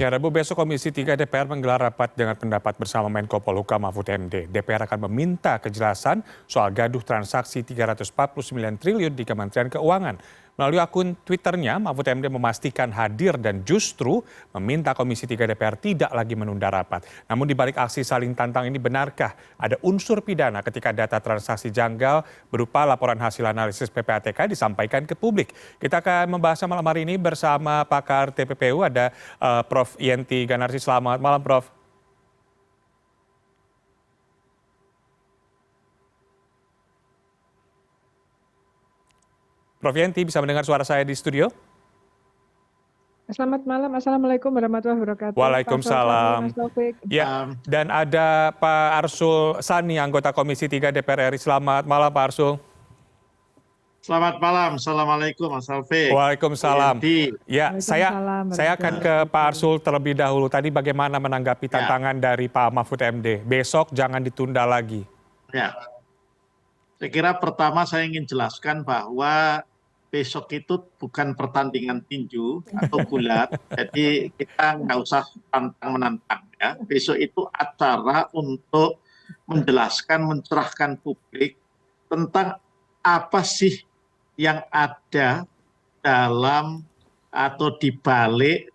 Ya, Rabu besok Komisi 3 DPR menggelar rapat dengan pendapat bersama Menko Polhukam Mahfud MD. DPR akan meminta kejelasan soal gaduh transaksi 349 triliun di Kementerian Keuangan. Melalui akun Twitternya, Mahfud MD memastikan hadir dan justru meminta Komisi 3 DPR tidak lagi menunda rapat. Namun di balik aksi saling tantang ini, benarkah ada unsur pidana ketika data transaksi janggal berupa laporan hasil analisis PPATK disampaikan ke publik? Kita akan membahasnya malam hari ini bersama pakar TPPU, ada Prof. Yenti Ganarsi. Selamat malam, Prof. Prof. Yenti, bisa mendengar suara saya di studio? Selamat malam, Assalamualaikum warahmatullahi wabarakatuh. Waalaikumsalam. Ya, dan ada Pak Arsul Sani, anggota Komisi 3 DPR RI. Selamat malam, Pak Arsul. Selamat malam, Assalamualaikum Mas Taufik. Waalaikumsalam. Ya, saya akan ke Pak Arsul terlebih dahulu. Tadi bagaimana menanggapi tantangan dari Pak Mahfud MD? Besok jangan ditunda lagi. Ya, saya kira pertama saya ingin jelaskan bahwa besok itu bukan pertandingan tinju atau gulat, jadi kita nggak usah tantang-menantang. Ya. Besok itu acara untuk menjelaskan, mencerahkan publik tentang apa sih yang ada dalam atau di balik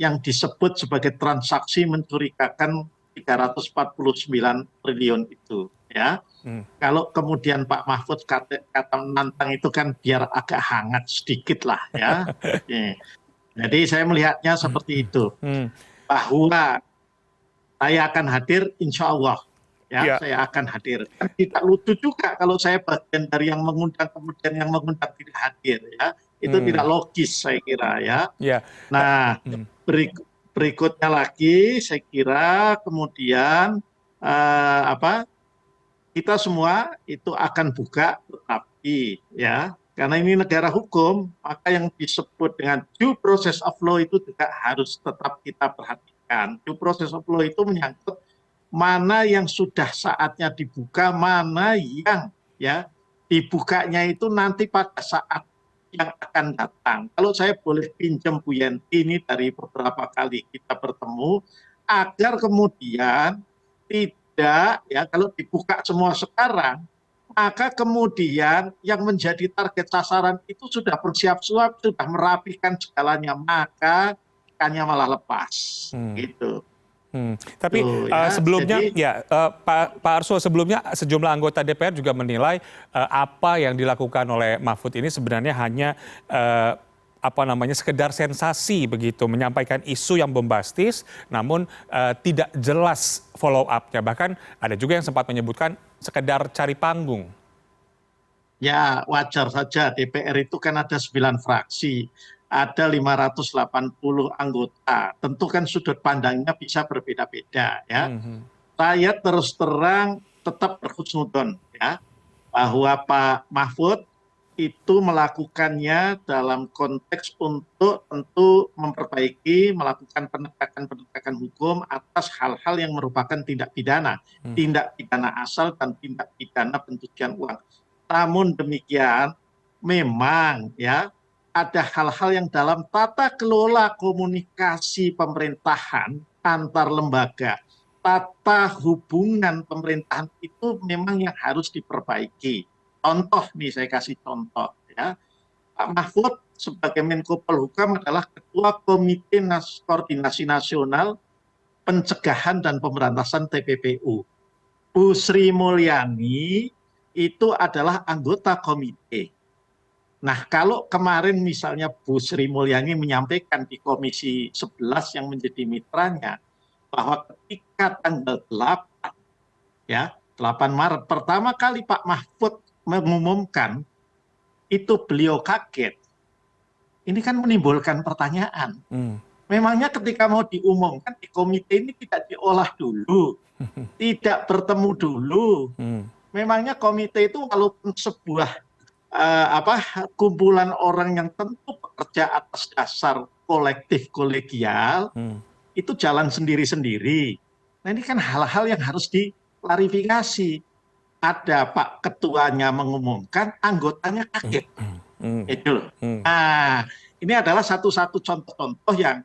yang disebut sebagai transaksi mencurigakan 349 triliun itu. Ya. Kalau kemudian Pak Mahfud kata menantang itu kan biar agak hangat sedikit lah ya. Jadi saya melihatnya seperti itu. Bahwa saya akan hadir, insya Allah. Ya, saya akan hadir. Tidak lucu juga kalau saya bagian dari yang mengundang kemudian yang mengundang tidak hadir ya. Itu tidak logis saya kira ya. Nah, berikutnya lagi saya kira kemudian kita semua itu akan buka, tetapi ya karena ini negara hukum, maka yang disebut dengan due process of law itu juga harus tetap kita perhatikan. Due process of law itu menyangkut mana yang sudah saatnya dibuka, mana yang ya dibukanya itu nanti pada saat yang akan datang. Kalau saya boleh pinjam Bu Yenti ini dari beberapa kali kita bertemu, agar kemudian tidak ya kalau dibuka semua sekarang, maka kemudian yang menjadi target sasaran itu sudah bersiap-siap, sudah merapikan segalanya, maka ikannya malah lepas gitu. Tapi sebelumnya Pak Arsul, sebelumnya sejumlah anggota DPR juga menilai apa yang dilakukan oleh Mahfud ini sebenarnya hanya sekedar sensasi begitu, menyampaikan isu yang bombastis namun tidak jelas follow up-nya. Bahkan ada juga yang sempat menyebutkan sekedar cari panggung. Ya, wajar saja, DPR itu kan ada 9 fraksi. Ada 580 anggota, tentu kan sudut pandangnya bisa berbeda-beda ya. Saya terus terang tetap berhusnudon ya, bahwa Pak Mahfud itu melakukannya dalam konteks untuk tentu memperbaiki, melakukan penegakan hukum atas hal-hal yang merupakan tindak pidana asal dan tindak pidana pencucian uang. Namun demikian, memang ya, ada hal-hal yang dalam tata kelola komunikasi pemerintahan antar lembaga, tata hubungan pemerintahan itu memang yang harus diperbaiki. Contoh nih, saya kasih contoh ya. Pak Mahfud sebagai Menko Polhukam adalah Ketua Komite Koordinasi Nasional Pencegahan dan Pemberantasan TPPU. Bu Sri Mulyani itu adalah anggota komite. Nah, kalau kemarin misalnya Bu Sri Mulyani menyampaikan di Komisi 11 yang menjadi mitranya, bahwa ketika tanggal 8 Maret, pertama kali Pak Mahfud mengumumkan, itu beliau kaget. Ini kan menimbulkan pertanyaan. Memangnya ketika mau diumumkan di komite ini tidak diolah dulu, tidak bertemu dulu. Memangnya komite itu walaupun sebuah kumpulan orang yang tentu bekerja atas dasar kolektif kolegial, itu jalan sendiri-sendiri. Nah, ini kan hal-hal yang harus diklarifikasi. Ada Pak Ketuanya mengumumkan, anggotanya kaget. Itu loh. Nah, ini adalah satu-satu contoh-contoh yang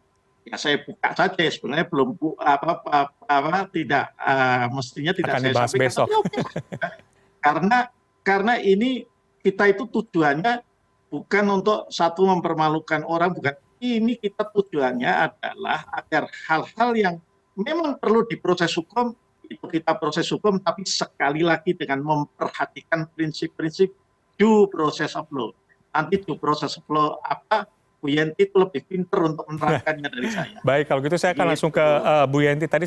ya saya buka saja ya, sebenarnya belum tidak mestinya tidak Akan saya dibahas sampaikan, besok. tapi oke lah. Karena ini kita itu tujuannya bukan untuk satu mempermalukan orang, bukan. Ini kita tujuannya adalah agar hal-hal yang memang perlu diproses hukum itu kita proses hukum, tapi sekali lagi dengan memperhatikan prinsip-prinsip due process of law. Nanti due process of law apa, Bu Yenti itu lebih pinter untuk menerangkannya dari saya. Baik, kalau gitu saya akan langsung ke Bu Yenti. Tadi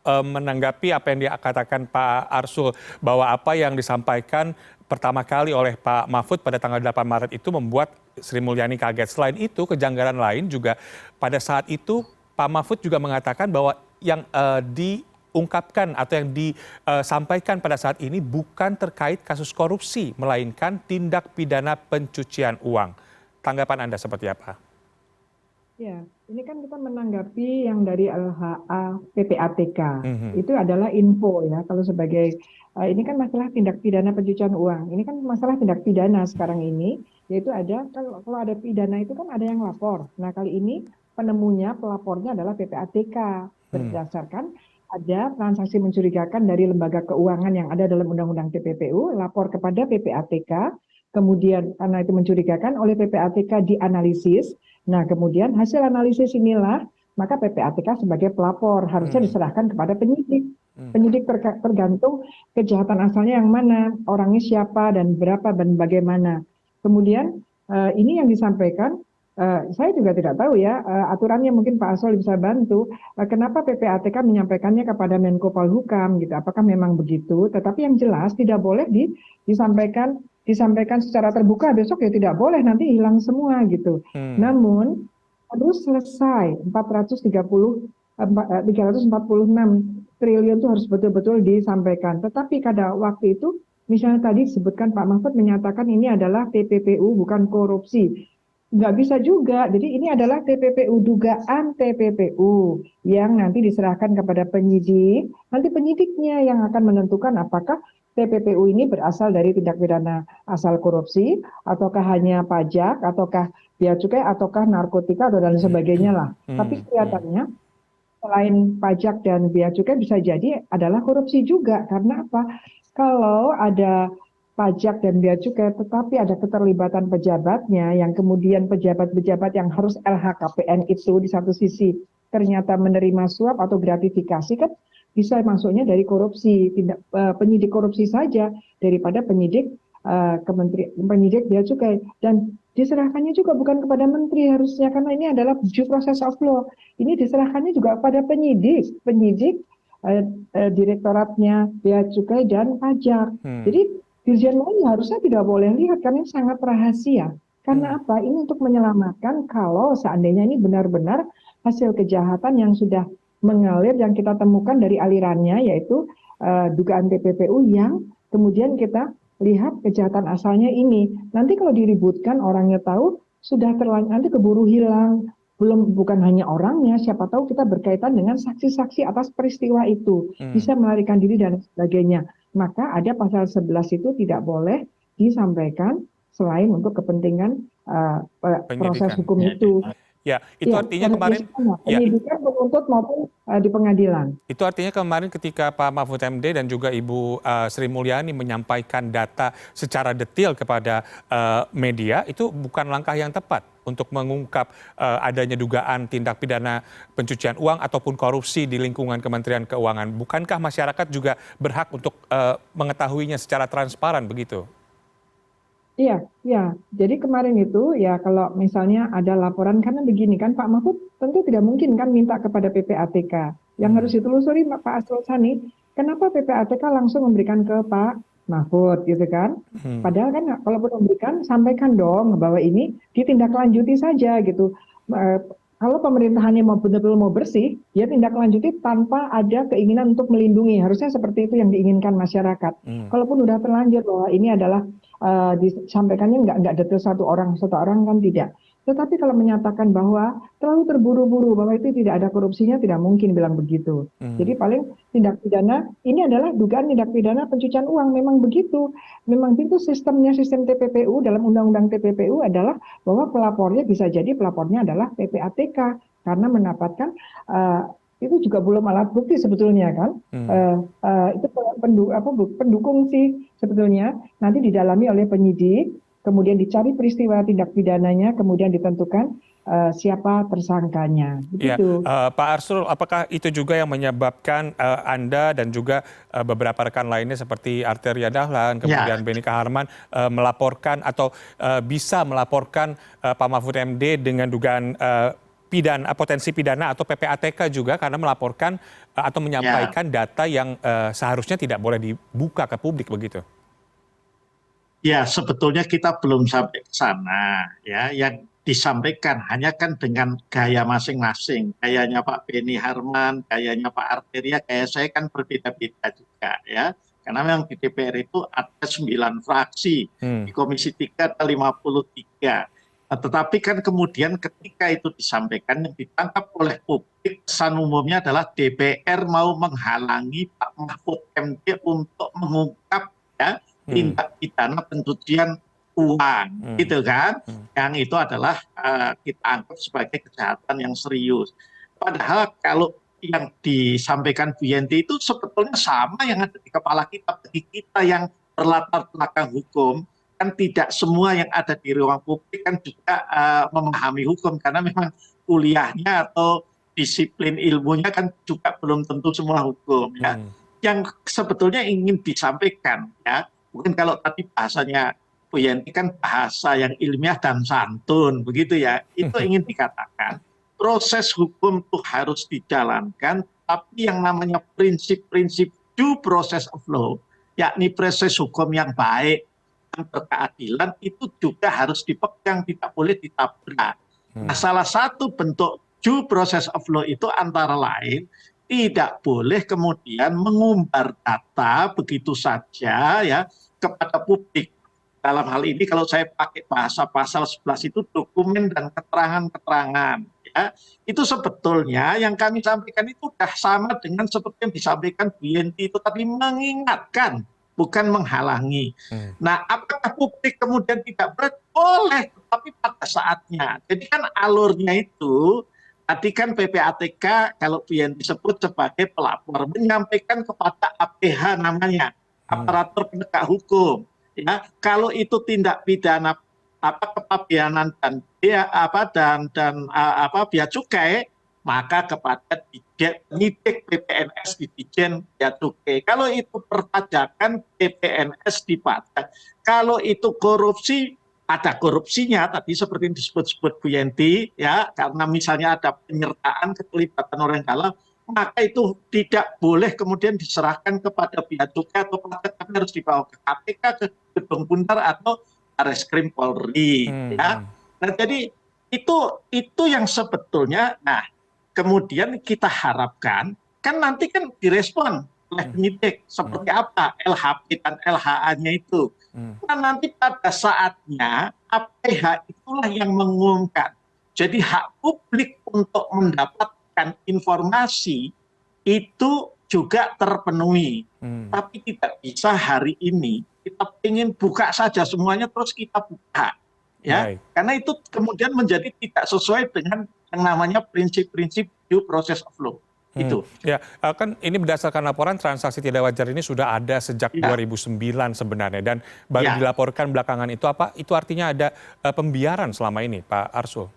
menanggapi apa yang dikatakan Pak Arsul, bahwa apa yang disampaikan pertama kali oleh Pak Mahfud pada tanggal 8 Maret itu membuat Sri Mulyani kaget. Selain itu, kejanggalan lain juga pada saat itu Pak Mahfud juga mengatakan bahwa yang diungkapkan atau yang disampaikan pada saat ini bukan terkait kasus korupsi, melainkan tindak pidana pencucian uang. Tanggapan Anda seperti apa? Ya, ini kan kita menanggapi yang dari LHA PPATK. Itu adalah info ya. Kalau sebagai ini kan masalah tindak pidana pencucian uang. Ini kan masalah tindak pidana sekarang ini, yaitu ada kalau ada pidana itu kan ada yang lapor. Nah, kali ini penemunya, pelapornya adalah PPATK berdasarkan ada transaksi mencurigakan dari lembaga keuangan yang ada dalam Undang-Undang TPPU, lapor kepada PPATK. Kemudian karena itu mencurigakan, oleh PPATK dianalisis. Nah, kemudian hasil analisis inilah maka PPATK sebagai pelapor harusnya diserahkan kepada penyidik. Penyidik tergantung kejahatan asalnya yang mana, orangnya siapa dan berapa dan bagaimana. Kemudian ini yang disampaikan, saya juga tidak tahu ya aturannya, mungkin Pak Arsul bisa bantu. Kenapa PPATK menyampaikannya kepada Menko Polhukam gitu? Apakah memang begitu? Tetapi yang jelas tidak boleh disampaikan secara terbuka, besok ya tidak boleh, nanti hilang semua gitu. Namun harus selesai 346 triliun itu harus betul-betul disampaikan. Tetapi pada waktu itu, misalnya tadi disebutkan Pak Mahfud menyatakan ini adalah TPPU bukan korupsi. Nggak bisa juga. Jadi ini adalah TPPU, dugaan TPPU yang nanti diserahkan kepada penyidik. Nanti penyidiknya yang akan menentukan apakah TPPU ini berasal dari tindak pidana asal korupsi, ataukah hanya pajak, ataukah bea cukai, ataukah narkotika, atau dan sebagainya lah. Tapi kelihatannya selain pajak dan bea cukai bisa jadi adalah korupsi juga. Karena apa? Kalau ada pajak dan bea cukai, tetapi ada keterlibatan pejabatnya, yang kemudian pejabat-pejabat yang harus LHKPN itu di satu sisi ternyata menerima suap atau gratifikasi, kan bisa masuknya dari korupsi, penyidik korupsi saja daripada penyidik penyidik bea cukai, dan diserahkannya juga bukan kepada menteri harusnya, karena ini adalah due process of law. Ini diserahkannya juga kepada penyidik direktoratnya bea cukai dan pajak. Jadi Dirjen lain harusnya tidak boleh lihat karena ini sangat rahasia. Karena apa? Ini untuk menyelamatkan kalau seandainya ini benar-benar hasil kejahatan yang sudah mengalir, yang kita temukan dari alirannya, yaitu dugaan TPPU yang kemudian kita lihat kejahatan asalnya ini. Nanti kalau diributkan, orangnya tahu, sudah terlanjur, nanti keburu hilang. Bukan hanya orangnya, siapa tahu kita berkaitan dengan saksi-saksi atas peristiwa itu. Bisa melarikan diri dan sebagainya. Maka ada pasal 11 itu tidak boleh disampaikan selain untuk kepentingan proses hukum itu. Ya, itu artinya kemarin penyidikan penuntut maupun di pengadilan. Itu artinya kemarin ketika Pak Mahfud MD dan juga Ibu Sri Mulyani menyampaikan data secara detail kepada media, itu bukan langkah yang tepat untuk mengungkap adanya dugaan tindak pidana pencucian uang ataupun korupsi di lingkungan Kementerian Keuangan. Bukankah masyarakat juga berhak untuk mengetahuinya secara transparan begitu? Iya, ya. Jadi kemarin itu ya kalau misalnya ada laporan, karena begini kan Pak Mahfud tentu tidak mungkin kan minta kepada PPATK. Yang harus ditelusuri Pak Arsul Sani, kenapa PPATK langsung memberikan ke Pak Mahfud gitu kan? Padahal kan kalaupun memberikan, sampaikan dong bahwa ini ditindaklanjuti saja gitu. Kalau pemerintahannya mau benar-benar mau bersih, ya tindak lanjuti tanpa ada keinginan untuk melindungi. Harusnya seperti itu yang diinginkan masyarakat. Kalaupun udah terlanjur bahwa ini adalah disampaikannya nggak detail satu orang kan tidak. Tetapi kalau menyatakan bahwa terlalu terburu-buru, bahwa itu tidak ada korupsinya, tidak mungkin bilang begitu. Jadi paling tindak pidana, ini adalah dugaan tindak pidana pencucian uang, memang begitu. Memang itu sistem TPPU, dalam Undang-Undang TPPU adalah bahwa pelapornya bisa jadi pelapornya adalah PPATK. karena mendapatkan itu juga belum alat bukti sebetulnya kan. Itu pendukung sih sebetulnya, nanti didalami oleh penyidik, kemudian dicari peristiwa tindak pidananya, kemudian ditentukan siapa tersangkanya. Ya, Begitu. Pak Arsul, apakah itu juga yang menyebabkan Anda dan juga beberapa rekan lainnya seperti Arteria Dahlan, Ya, kemudian Beni Kaharman melaporkan atau bisa melaporkan Pak Mahfud MD dengan dugaan potensi pidana atau PPATK juga karena melaporkan atau ya. menyampaikan data yang seharusnya tidak boleh dibuka ke publik begitu? Ya, sebetulnya kita belum sampai ke sana, ya. Yang disampaikan hanya kan dengan gaya masing-masing. Gayanya Pak Beni Harman, gayanya Pak Arteria, gaya saya kan berbeda-beda juga, ya. Karena memang di DPR itu ada 9 fraksi, di Komisi 3 ada 53. Nah, tetapi kan kemudian ketika itu disampaikan, yang ditangkap oleh publik, kesan umumnya adalah DPR mau menghalangi Pak Mahfud MD untuk mengungkap, ya, tindak pidana pencucian uang, gitu kan? Yang itu adalah kita anggap sebagai kejahatan yang serius. Padahal kalau yang disampaikan Bu Yenti itu sebetulnya sama yang ada di kepala kita. Bagi kita yang berlatar belakang hukum, kan tidak semua yang ada di ruang publik kan juga memahami hukum, karena memang kuliahnya atau disiplin ilmunya kan juga belum tentu semua hukum, ya. Yang sebetulnya ingin disampaikan, ya, mungkin kalau tadi bahasanya Bu Yenti kan bahasa yang ilmiah dan santun, begitu ya. Itu ingin dikatakan proses hukum itu harus dijalankan, tapi yang namanya prinsip-prinsip due process of law, yakni proses hukum yang baik dan berkeadilan, itu juga harus dipegang, tidak boleh ditabrak. Nah, salah satu bentuk due process of law itu antara lain tidak boleh kemudian mengumbar data begitu saja, ya, kepada publik. Dalam hal ini kalau saya pakai bahasa pasal 11 itu dokumen dan keterangan-keterangan, ya. Itu sebetulnya yang kami sampaikan itu sudah sama dengan seperti yang disampaikan Bu Yenti itu tadi, mengingatkan, bukan menghalangi. Nah, apakah publik kemudian tidak boleh, tapi pada saatnya. Jadi kan alurnya itu tadi kan PPATK kalau Bu Yenti sebut sebagai pelapor, menyampaikan kepada APH namanya, aparatur penegak hukum, ya. Kalau itu tindak pidana kepabeanan dan bea cukai, maka kepada penyidik PPNS di Ditjen Bea Cukai. Kalau itu perpajakan, PPNS di pajak. Kalau itu korupsi, ada korupsinya tadi seperti yang disebut-sebut Bu Yenti, ya, karena misalnya ada penyertaan, keterlibatan orang dalam, maka itu tidak boleh kemudian diserahkan kepada Bea Cukai atau pajak, tapi harus dibawa ke KPK, ke Gedung Bundar atau Bareskrim Polri, ya. Nah, jadi itu yang sebetulnya, nah, kemudian kita harapkan kan nanti kan direspon oleh penyidik seperti apa LHP dan LHA-nya itu. Nah, nanti pada saatnya APH itulah yang mengumumkan. Jadi hak publik untuk mendapatkan informasi itu juga terpenuhi. Tapi tidak bisa hari ini kita ingin buka saja semuanya terus kita buka, ya. Karena itu kemudian menjadi tidak sesuai dengan yang namanya prinsip-prinsip due process of law. Itu. Ya, kan ini berdasarkan laporan transaksi tidak wajar ini sudah ada sejak 2009 sebenarnya dan baru dilaporkan belakangan itu. Apa itu artinya ada pembiaran selama ini, Pak Arsul?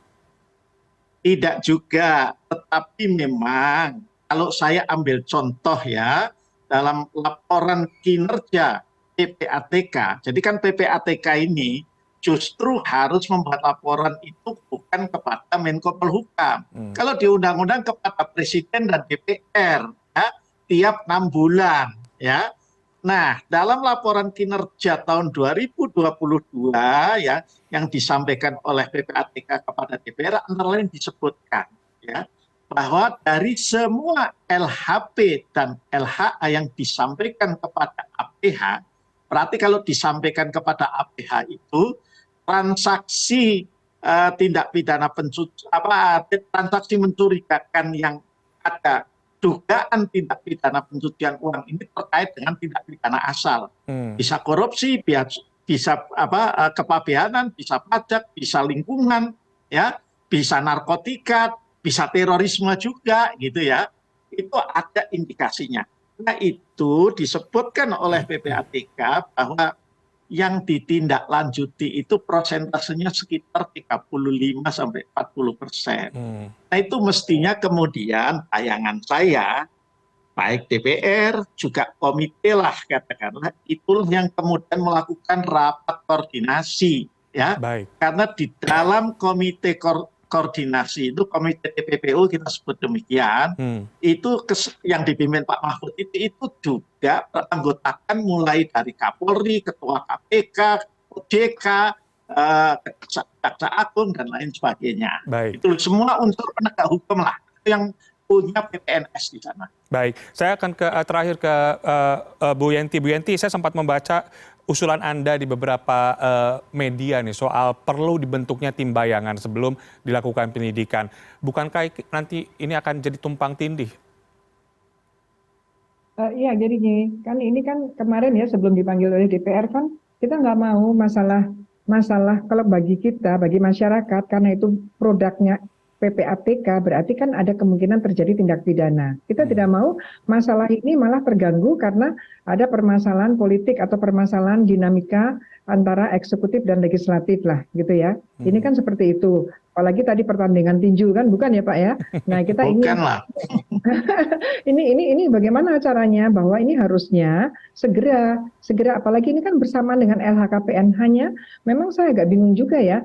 Tidak juga, tetapi memang kalau saya ambil contoh, ya, dalam laporan kinerja PPATK, jadi kan PPATK ini justru harus membuat laporan itu bukan kepada Menko Polhukam. Kalau di undang-undang kepada Presiden dan DPR, ya, tiap 6 bulan, ya. Nah, dalam laporan kinerja tahun 2022, ya, yang disampaikan oleh PPATK kepada DPR antara lain disebutkan, ya, bahwa dari semua LHP dan LHA yang disampaikan kepada APH, berarti kalau disampaikan kepada APH itu transaksi tindak pidana transaksi mencurigakan yang ada dugaan tindak pidana pencucian uang ini terkait dengan tindak pidana asal. Bisa korupsi, bisa kepabeanan, bisa pajak, bisa lingkungan, ya, bisa narkotika, bisa terorisme juga gitu ya. Itu ada indikasinya. Nah itu disebutkan oleh PPATK bahwa yang ditindaklanjuti itu prosentasenya sekitar 35-40%. Nah itu mestinya kemudian bayangan saya, baik DPR, juga komite lah katakanlah, itulah yang kemudian melakukan rapat koordinasi. Ya, Baik. karena di dalam komite koordinasi itu, komite TPPU kita sebut demikian, itu yang dipimpin Pak Mahfud itu juga beranggotakan mulai dari Kapolri, Ketua KPK, OJK, Jaksa Agung dan lain sebagainya. Baik. Itu semua unsur penegak hukum lah yang punya PPNS di sana. Baik, saya akan terakhir ke Bu Yenti. Bu Yenti, saya sempat membaca usulan Anda di beberapa media nih soal perlu dibentuknya tim bayangan sebelum dilakukan penyidikan. Bukankah nanti ini akan jadi tumpang tindih? Iya, jadi gini, kan ini kan kemarin ya sebelum dipanggil oleh DPR kan kita nggak mau masalah kalau bagi kita, bagi masyarakat, karena itu produknya PPATK, berarti kan ada kemungkinan terjadi tindak pidana. Kita tidak mau masalah ini malah terganggu karena ada permasalahan politik atau permasalahan dinamika antara eksekutif dan legislatif lah, gitu ya. Ini kan seperti itu. Apalagi tadi pertandingan tinju kan, bukan ya Pak ya? Nah kita ini bagaimana caranya bahwa ini harusnya segera, apalagi ini kan bersamaan dengan LHKPN. Hanya memang saya agak bingung juga ya.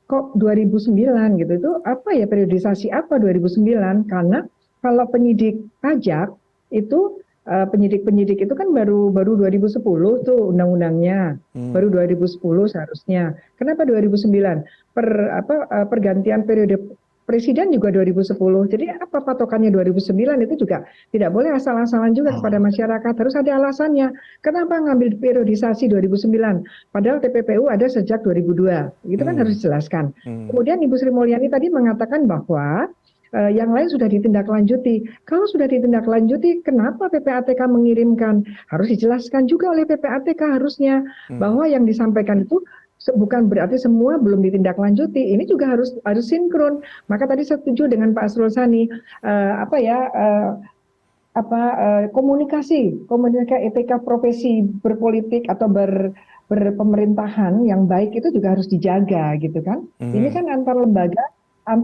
Kok 2009 gitu, itu apa ya, periodisasi apa 2009? Karena kalau penyidik pajak itu penyidik itu kan baru 2010 tuh undang-undangnya, baru 2010 seharusnya. Kenapa 2009? Pergantian periode presiden juga 2010. Jadi apa patokannya 2009? Itu juga tidak boleh asal-asalan juga kepada masyarakat. Harus ada alasannya. Kenapa ngambil periodisasi 2009? Padahal TPPU ada sejak 2002. Itu kan harus dijelaskan. Kemudian Ibu Sri Mulyani tadi mengatakan bahwa yang lain sudah ditindaklanjuti. Kalau sudah ditindaklanjuti, kenapa PPATK mengirimkan? Harus dijelaskan juga oleh PPATK harusnya bahwa yang disampaikan itu bukan berarti semua belum ditindaklanjuti. Ini juga harus sinkron. Maka tadi saya setuju dengan Pak Asrul Sani, komunikasi etika profesi berpolitik atau berpemerintahan yang baik itu juga harus dijaga gitu kan. Ini kan antar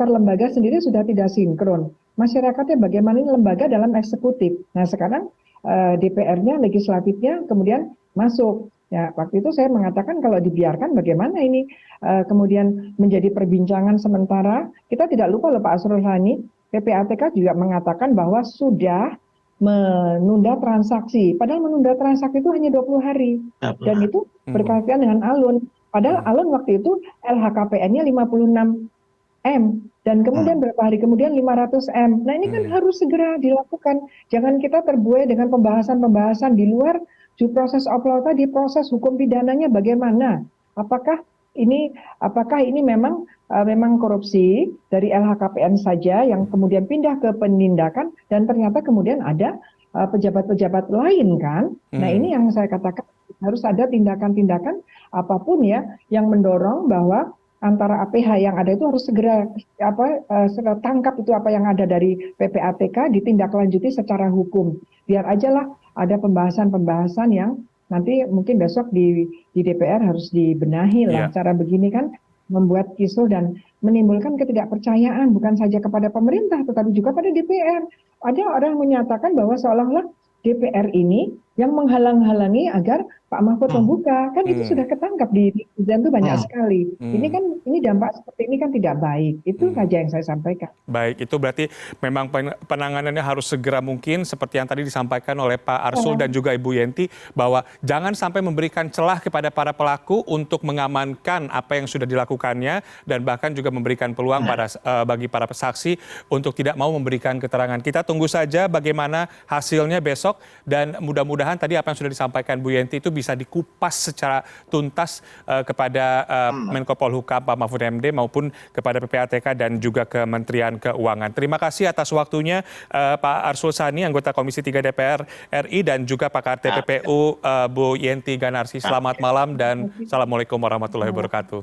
lembaga sendiri sudah tidak sinkron. Masyarakatnya bagaimana, ini lembaga dalam eksekutif. Nah sekarang DPR-nya, legislatifnya kemudian masuk. Ya, waktu itu saya mengatakan kalau dibiarkan bagaimana ini kemudian menjadi perbincangan sementara. Kita tidak lupa loh Pak Asrul Sani, PPATK juga mengatakan bahwa sudah menunda transaksi. Padahal menunda transaksi itu hanya 20 hari. Dan itu berkaitan dengan alun. Padahal alun waktu itu LHKPN-nya 56 M. Dan kemudian berapa hari kemudian 500 M. Nah ini kan harus segera dilakukan. Jangan kita terbuai dengan pembahasan-pembahasan di luar due process of law tadi, proses hukum pidananya bagaimana? Apakah ini memang korupsi dari LHKPN saja yang kemudian pindah ke penindakan dan ternyata kemudian ada pejabat-pejabat lain kan? Nah ini yang saya katakan harus ada tindakan-tindakan apapun ya yang mendorong bahwa antara APH yang ada itu harus segera tangkap itu apa yang ada dari PPATK ditindaklanjuti secara hukum. Biar aja lah ada pembahasan-pembahasan yang nanti mungkin besok di DPR harus dibenahi lah. Cara begini kan membuat kisruh dan menimbulkan ketidakpercayaan bukan saja kepada pemerintah tetapi juga pada DPR. Ada orang menyatakan bahwa seolah-olah DPR ini yang menghalang-halangi agar Pak Mahfud membuka, kan itu sudah ketangkap di netizen itu banyak sekali. Ini dampak seperti ini kan tidak baik. Itu saja yang saya sampaikan. Baik, itu berarti memang penanganannya harus segera mungkin seperti yang tadi disampaikan oleh Pak Arsul dan juga Ibu Yenti, bahwa jangan sampai memberikan celah kepada para pelaku untuk mengamankan apa yang sudah dilakukannya dan bahkan juga memberikan peluang bagi para saksi untuk tidak mau memberikan keterangan. Kita tunggu saja bagaimana hasilnya besok dan mudah-mudahan tadi apa yang sudah disampaikan Bu Yenti itu bisa dikupas secara tuntas kepada Menko Polhukam Pak Mahfud MD maupun kepada PPATK dan juga Kementerian Keuangan. Terima kasih atas waktunya Pak Arsul Sani, anggota Komisi 3 DPR RI dan juga pakar TPPU Bu Yenti Ganarsi. Selamat malam dan Assalamualaikum warahmatullahi wabarakatuh.